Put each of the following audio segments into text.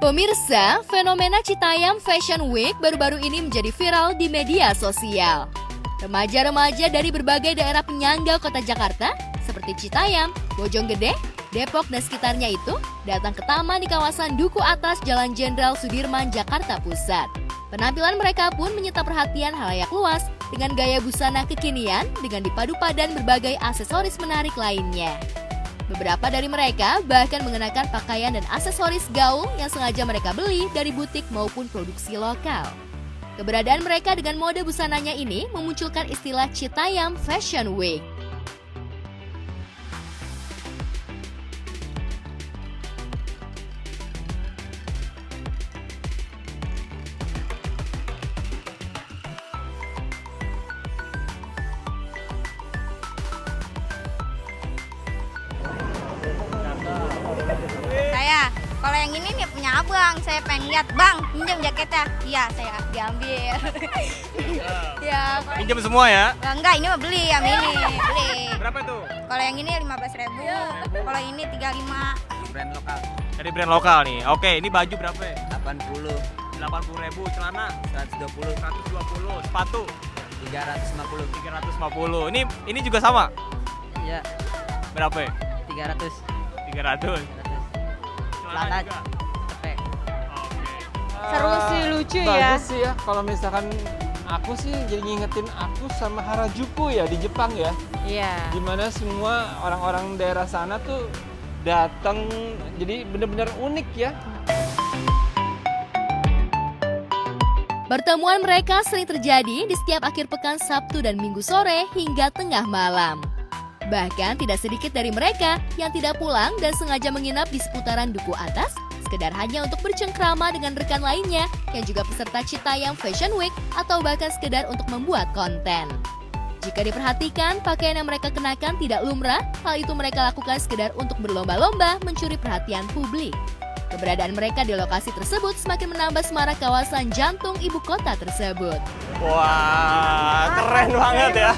Pemirsa, fenomena Citayam Fashion Week baru-baru ini menjadi viral di media sosial. Remaja-remaja dari berbagai daerah penyangga kota Jakarta, seperti Citayam, Bojonggede, Depok, dan sekitarnya itu, datang ke taman di kawasan Duku Atas Jalan Jenderal Sudirman, Jakarta Pusat. Penampilan mereka pun menyita perhatian halayak luas dengan gaya busana kekinian dengan dipadu padan berbagai aksesoris menarik lainnya. Beberapa dari mereka bahkan mengenakan pakaian dan aksesoris gaul yang sengaja mereka beli dari butik maupun produksi lokal. Keberadaan mereka dengan mode busananya ini memunculkan istilah Citayam Fashion Week. Kalau yang ini nih punya abang, saya pengen lihat, bang, pinjam jaketnya. Iya, saya diambil. Ya, pinjam semua ya? Enggak, ini mah beli, yang ini beli. Berapa itu? Kalau yang ini 15.000, kalau ini 35. Brand lokal. Dari brand lokal nih. Oke, ini baju berapa ya? 80, 80.000, celana 120, 120, sepatu 350. 350. Ini juga sama? Iya, Berapa ya? 300. 300. Celana juga? cepet. Oke. Seru sih, lucu ya. Bagus sih ya, kalau misalkan aku sih jadi ngingetin aku sama Harajuku ya di Jepang ya. Iya. Dimana semua orang-orang daerah sana tuh datang, jadi benar-benar unik ya. Pertemuan mereka sering terjadi di setiap akhir pekan Sabtu dan Minggu sore hingga tengah malam. Bahkan tidak sedikit dari mereka yang tidak pulang dan sengaja menginap di seputaran Duku Atas, sekedar hanya untuk bercengkrama dengan rekan lainnya yang juga peserta Citayam Fashion Week atau bahkan sekedar untuk membuat konten. Jika diperhatikan, pakaian yang mereka kenakan tidak lumrah, hal itu mereka lakukan sekedar untuk berlomba-lomba mencuri perhatian publik. Keberadaan mereka di lokasi tersebut semakin menambah semarak kawasan jantung ibu kota tersebut. Wah, keren banget ya.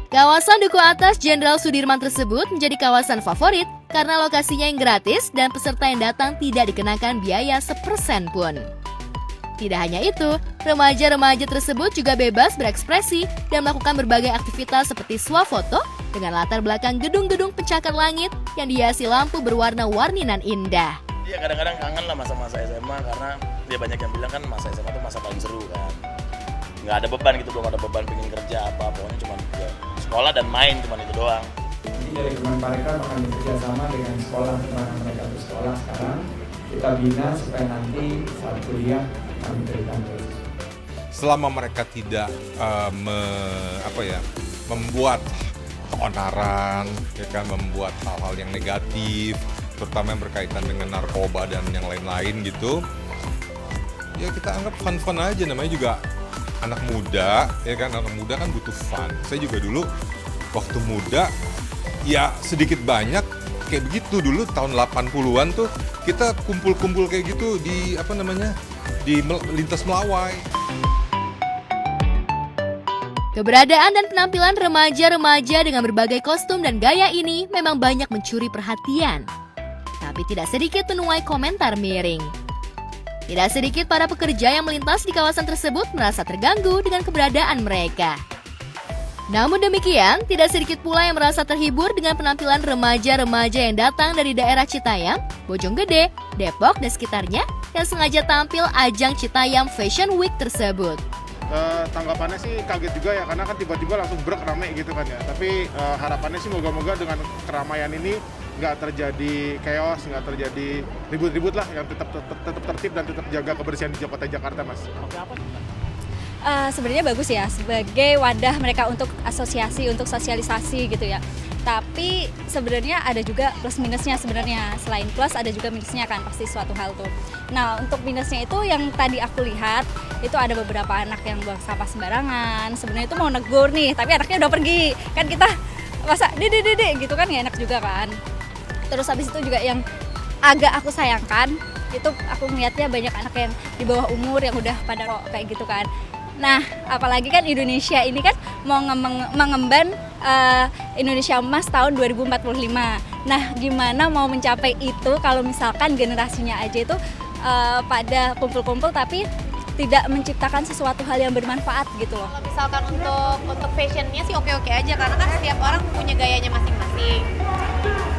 Kawasan Duku Atas Jenderal Sudirman tersebut menjadi kawasan favorit karena lokasinya yang gratis dan peserta yang datang tidak dikenakan biaya sepersen pun. Tidak hanya itu, remaja-remaja tersebut juga bebas berekspresi dan melakukan berbagai aktivitas seperti swafoto dengan latar belakang gedung-gedung pencakar langit yang dihiasi lampu berwarna-warni nan indah. Iya, kadang-kadang kangen lah masa-masa SMA karena dia banyak yang bilang kan masa SMA itu masa paling seru kan. Nggak ada beban gitu, belum ada beban pengen kerja apa, pokoknya cuma ya, sekolah dan main cuma itu doang. Jadi dari Kemenparekraf akan bekerja sama dengan sekolah di mana mereka bersekolah sekarang. Kita bina supaya nanti saat kuliah kami berikan beasiswa. Selama mereka tidak membuat keonaran, ya kan, membuat hal-hal yang negatif, terutama yang berkaitan dengan narkoba dan yang lain-lain gitu, ya kita anggap fun-fun aja, namanya juga anak muda, ya kan, anak muda kan butuh fun. Saya juga dulu waktu muda, ya sedikit banyak kayak begitu dulu tahun 80-an tuh kita kumpul-kumpul kayak gitu di di lintas Melawai. Keberadaan dan penampilan remaja-remaja dengan berbagai kostum dan gaya ini memang banyak mencuri perhatian. Tapi tidak sedikit menuai komentar miring. Tidak sedikit para pekerja yang melintas di kawasan tersebut merasa terganggu dengan keberadaan mereka. Namun demikian, tidak sedikit pula yang merasa terhibur dengan penampilan remaja-remaja yang datang dari daerah Citayam, Bojonggede, Depok, dan sekitarnya yang sengaja tampil ajang Citayam Fashion Week tersebut. Tanggapannya sih kaget juga ya, karena kan tiba-tiba langsung rame gitu kan ya. Tapi harapannya sih moga-moga dengan keramaian ini nggak terjadi chaos, nggak terjadi ribut-ribut lah, yang tetap tertib dan tetap jaga kebersihan di kota Jakarta, Mas. Sebenarnya bagus ya, sebagai wadah mereka untuk asosiasi, untuk sosialisasi gitu ya. Tapi sebenarnya ada juga plus minusnya sebenarnya. Selain plus ada juga minusnya kan, pasti suatu hal tuh. Nah, untuk minusnya itu yang tadi aku lihat, itu ada beberapa anak yang buang sampah sembarangan. Sebenarnya itu mau negur nih, tapi anaknya udah pergi. Kan kita masa dede gitu kan, nggak enak juga kan. Terus habis itu juga yang agak aku sayangkan, itu aku melihatnya banyak anak yang di bawah umur yang udah pada kayak gitu kan. Nah, apalagi kan Indonesia ini kan mau mengemban Indonesia Emas tahun 2045. Nah, gimana mau mencapai itu kalau misalkan generasinya aja itu pada kumpul-kumpul tapi tidak menciptakan sesuatu hal yang bermanfaat gitu loh. Kalau misalkan untuk fashionnya sih oke-oke aja, karena kan setiap orang punya gayanya masing-masing.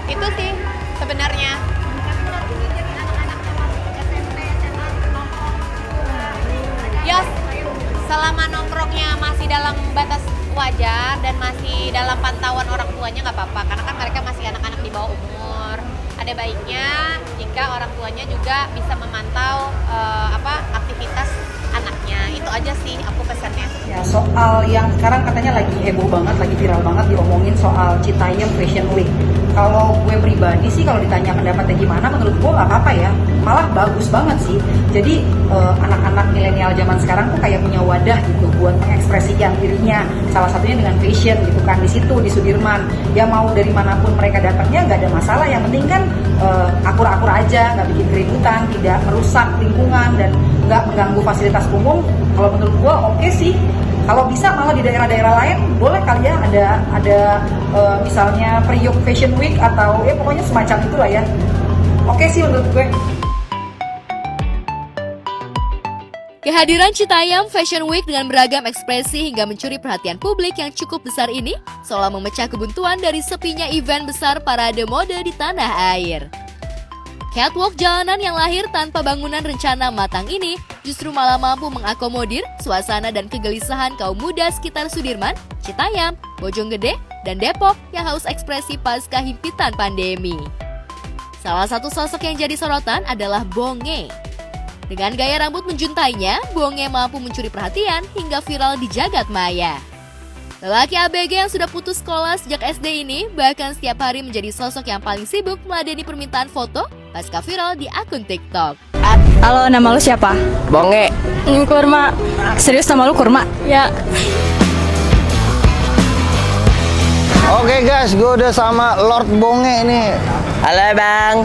Itu sih sebenarnya. Ya, selama nongkrongnya masih dalam batas wajar dan masih dalam pantauan orang tuanya nggak apa-apa, karena kan mereka masih anak-anak di bawah umur. Ada baiknya jika orang tuanya juga bisa memantau aktivitas anaknya. Itu aja sih aku pesannya. Ya, soal yang sekarang katanya lagi heboh banget, lagi viral banget diomongin soal Citayam Fashion Week. Kalau gue pribadi sih kalau ditanya pendapatnya gimana, menurut gue nggak apa-apa ya, malah bagus banget sih. Jadi anak-anak milenial zaman sekarang tuh kayak punya wadah gitu buat mengekspresikan dirinya. Salah satunya dengan fashion gitu kan, di situ di Sudirman. Ya mau dari manapun mereka datangnya nggak ada masalah. Yang penting kan akur-akur aja, nggak bikin keributan, tidak merusak lingkungan dan nggak mengganggu fasilitas umum. Kalau menurut gue oke sih. Kalau bisa malah di daerah-daerah lain boleh kali ya ada misalnya Priok Fashion Week atau ya pokoknya semacam itulah ya. Oke sih menurut gue. Kehadiran Citayam Fashion Week dengan beragam ekspresi hingga mencuri perhatian publik yang cukup besar ini seolah memecah kebuntuan dari sepinya event besar parade mode di tanah air. Catwalk jalanan yang lahir tanpa bangunan rencana matang ini justru malah mampu mengakomodir suasana dan kegelisahan kaum muda sekitar Sudirman, Citayam, Bojonggede, dan Depok yang haus ekspresi pasca himpitan pandemi. Salah satu sosok yang jadi sorotan adalah Bonge. Dengan gaya rambut menjuntainya, Bonge mampu mencuri perhatian hingga viral di jagat maya. Lelaki ABG yang sudah putus sekolah sejak SD ini bahkan setiap hari menjadi sosok yang paling sibuk meladeni permintaan foto pasca viral di akun TikTok. Halo, nama lu siapa? Bonge. Kurma. Serius nama lu Kurma? Ya. Oke guys, gue udah sama Lord Bonge nih. Halo bang.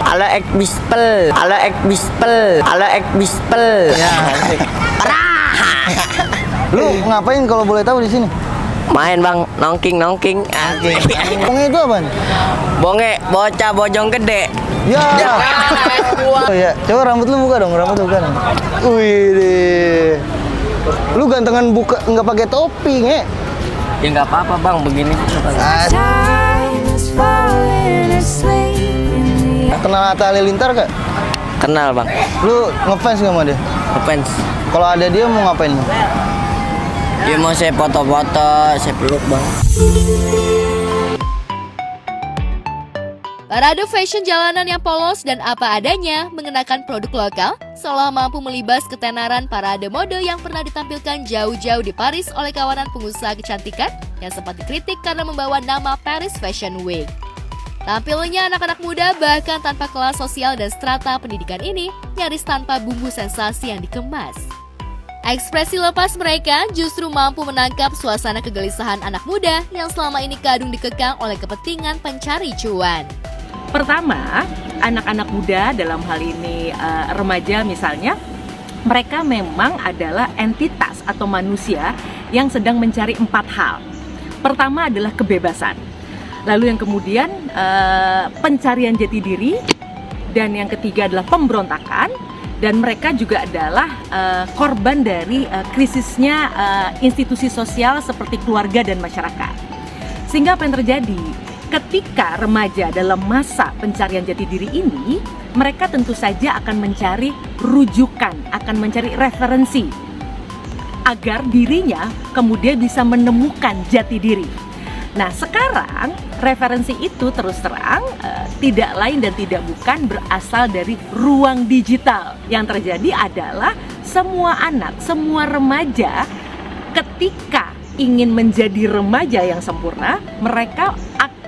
Halo Ek Bispel. Halo Ek Bispel. Halo Ek Bispel. Ya. Lu ngapain kalau boleh tahu di sini? Main bang, nongking. Bonge itu apa? Bonge, bocah Bojonggede. Ya. Oh ya, coba rambut lu buka dong, rambut lu buka dong. Wih deh. Lu gantengan buka nggak pakai topi, nge? Ya nggak apa-apa bang, begini. Kenal Atta Halilintar gak? Kenal bang. Lu ngefans gak sama dia? Ngefans. Kalau ada dia mau ngapain? Dia mau saya foto-foto, saya peluk bang. Parade fashion jalanan yang polos dan apa adanya mengenakan produk lokal seolah mampu melibas ketenaran parade mode yang pernah ditampilkan jauh-jauh di Paris oleh kawanan pengusaha kecantikan yang sempat dikritik karena membawa nama Paris Fashion Week. Tampilnya anak-anak muda bahkan tanpa kelas sosial dan strata pendidikan ini nyaris tanpa bumbu sensasi yang dikemas. Ekspresi lepas mereka justru mampu menangkap suasana kegelisahan anak muda yang selama ini kadung dikekang oleh kepentingan pencari cuan. Pertama, anak-anak muda dalam hal ini remaja misalnya, mereka memang adalah entitas atau manusia yang sedang mencari 4 hal. Pertama adalah kebebasan, lalu yang kemudian pencarian jati diri, dan yang ketiga adalah pemberontakan, dan mereka juga adalah korban dari krisisnya institusi sosial seperti keluarga dan masyarakat. Sehingga apa yang terjadi? Ketika remaja dalam masa pencarian jati diri ini, mereka tentu saja akan mencari rujukan, akan mencari referensi agar dirinya kemudian bisa menemukan jati diri. Nah sekarang referensi itu terus terang tidak lain dan tidak bukan berasal dari ruang digital. Yang terjadi adalah semua anak, semua remaja ketika ingin menjadi remaja yang sempurna, mereka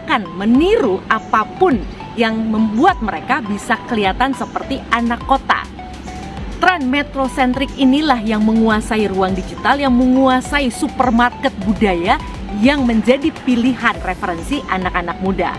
akan meniru apapun yang membuat mereka bisa kelihatan seperti anak kota. Tren metrosentrik inilah yang menguasai ruang digital, yang menguasai supermarket budaya, yang menjadi pilihan referensi anak-anak muda.